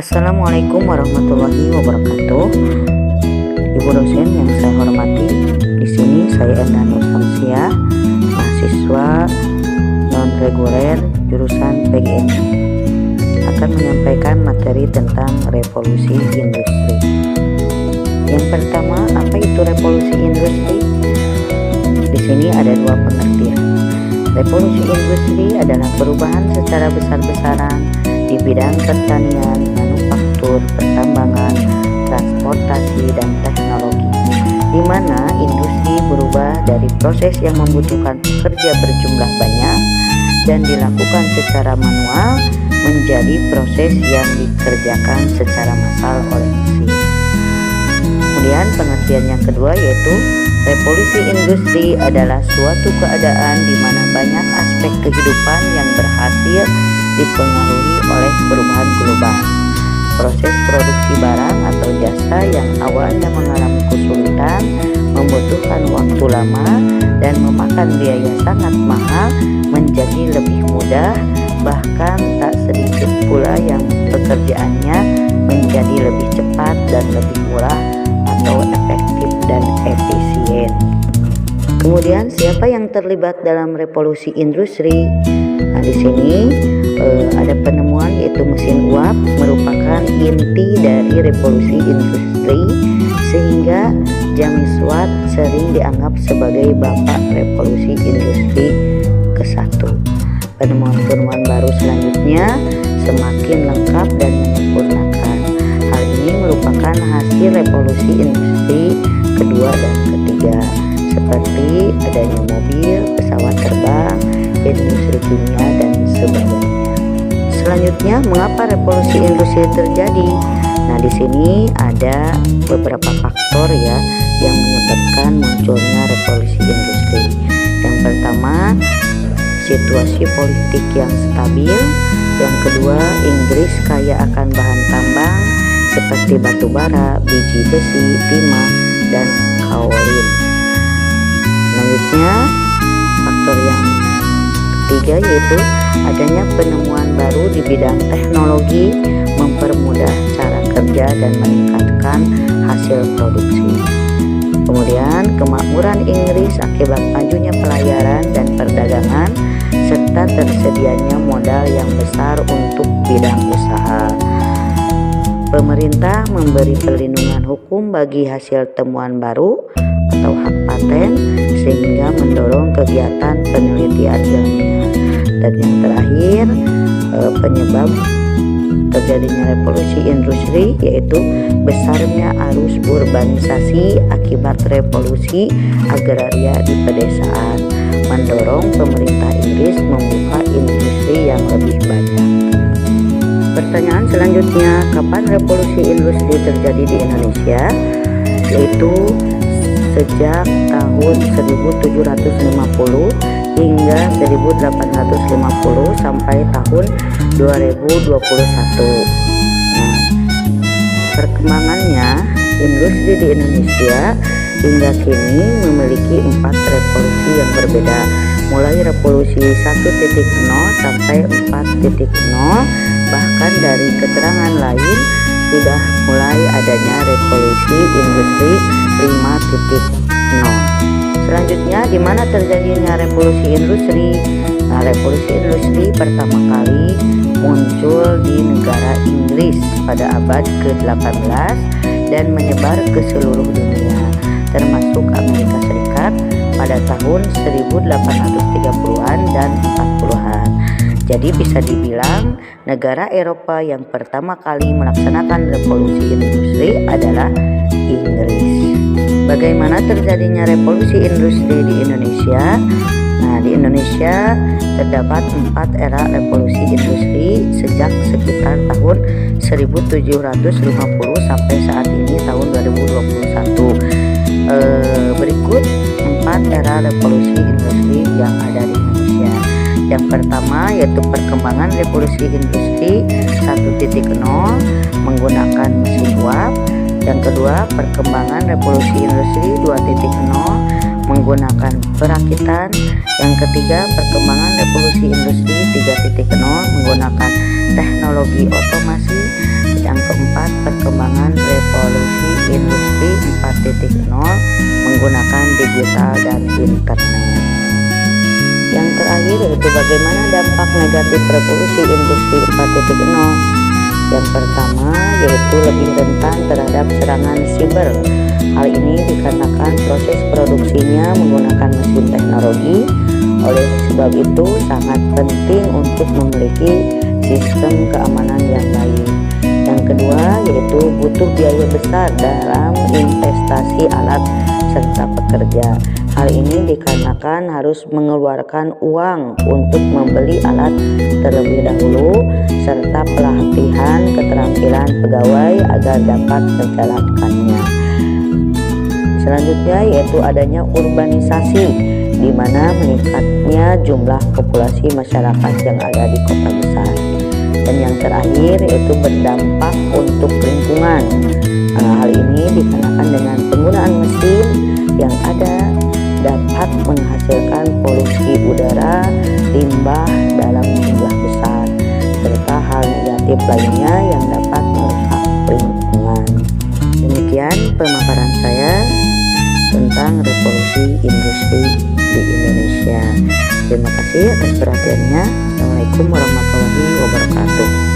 Assalamualaikum warahmatullahi wabarakatuh. Ibu dosen yang saya hormati, di sini saya Endah Nur Samsiah, mahasiswa non reguler jurusan PGMI, akan menyampaikan materi tentang revolusi industri. Yang pertama, apa itu revolusi industri? Di sini ada dua pengertian. Revolusi industri adalah perubahan secara besar-besaran di bidang pertanian, manufaktur, pertambangan, transportasi, dan teknologi, di mana industri berubah dari proses yang membutuhkan pekerja berjumlah banyak dan dilakukan secara manual menjadi proses yang dikerjakan secara massal oleh mesin. Kemudian pengertian yang kedua yaitu revolusi industri adalah suatu keadaan di mana banyak aspek kehidupan yang berhasil dipengaruhi oleh perubahan global. Proses produksi barang atau jasa yang awalnya mengalami kesulitan, membutuhkan waktu lama, dan memakan biaya sangat mahal menjadi lebih mudah, bahkan tak sedikit pula yang pekerjaannya menjadi lebih cepat dan lebih murah atau efektif dan efisien. Kemudian siapa yang terlibat dalam revolusi industri? Nah, di sini ada penemuan yaitu mesin uap merupakan inti dari revolusi industri, sehingga James Watt sering dianggap sebagai bapak revolusi industri ke-1. Penemuan-penemuan baru selanjutnya semakin lengkap dan menyempurnakan. Hal ini merupakan hasil revolusi industri kedua dan ketiga, seperti adanya mobil, pesawat terbang, industri kimia, dan sebagainya. Selanjutnya, mengapa revolusi industri terjadi? Nah, di sini ada beberapa faktor ya yang menyebabkan munculnya revolusi industri. Yang pertama, situasi politik yang stabil. Yang kedua, Inggris kaya akan bahan tambang seperti batu bara, biji besi, timah, dan kaolin. Selanjutnya, faktor yang ketiga yaitu adanya penemuan baru di bidang teknologi mempermudah cara kerja dan meningkatkan hasil produksi. Kemudian kemakmuran Inggris akibat majunya pelayaran dan perdagangan serta tersedianya modal yang besar untuk bidang usaha. Pemerintah memberi perlindungan hukum bagi hasil temuan baru atau hak paten sehingga mendorong kegiatan penelitian ilmiah. Dan yang terakhir, penyebab terjadinya revolusi industri yaitu besarnya arus urbanisasi akibat revolusi agraria di pedesaan, mendorong pemerintah Inggris membuka industri yang lebih banyak. Pertanyaan selanjutnya, kapan revolusi industri terjadi di Indonesia? Yaitu sejak tahun 1750 hingga 1850 sampai tahun 2021. Nah, perkembangannya industri di Indonesia hingga kini memiliki 4 revolusi yang berbeda, mulai revolusi 1.0 sampai 4.0, bahkan dari keterangan lain sudah mulai adanya revolusi industri 5.0. Selanjutnya, di mana terjadinya revolusi industri? Nah, revolusi industri pertama kali muncul di negara Inggris pada abad ke-18 dan menyebar ke seluruh dunia, termasuk Amerika Serikat pada tahun 1830-an dan 40-an. Jadi bisa dibilang negara Eropa yang pertama kali melaksanakan revolusi industri adalah Inggris. Bagaimana terjadinya revolusi industri di Indonesia? Nah, di Indonesia terdapat 4 era revolusi industri sejak sekitar tahun 1750 sampai saat ini tahun 2021. Berikut 4 era revolusi industri yang ada di Indonesia. Yang pertama yaitu perkembangan revolusi industri 1.0 menggunakan mesin uap. Yang kedua, perkembangan revolusi industri 2.0 menggunakan perakitan. Yang ketiga, perkembangan revolusi industri 3.0 menggunakan teknologi otomasi. Yang menggunakan digital dan internet. Yang terakhir yaitu bagaimana dampak negatif revolusi industri 4.0. Yang pertama yaitu lebih rentan terhadap serangan siber. Hal ini dikarenakan proses produksinya menggunakan mesin teknologi. Oleh sebab itu sangat penting untuk memiliki sistem keamanan yang baik. Yang kedua yaitu butuh biaya besar dalam investasi alat serta pekerja. Hal ini dikarenakan harus mengeluarkan uang untuk membeli alat terlebih dahulu serta pelatihan keterampilan pegawai agar dapat menjalankannya. Selanjutnya yaitu adanya urbanisasi, di mana meningkatnya jumlah populasi masyarakat yang ada di kota besar. Dan yang terakhir yaitu berdampak untuk lingkungan. Hal ini dikarenakan dengan penggunaan mesin yang ada dapat menghasilkan polusi udara, limbah dalam jumlah besar, serta hal negatif lainnya yang dapat merusak lingkungan. Demikian pemaparan saya tentang revolusi industri di Indonesia. Terima kasih atas perhatiannya. Assalamualaikum warahmatullahi wabarakatuh.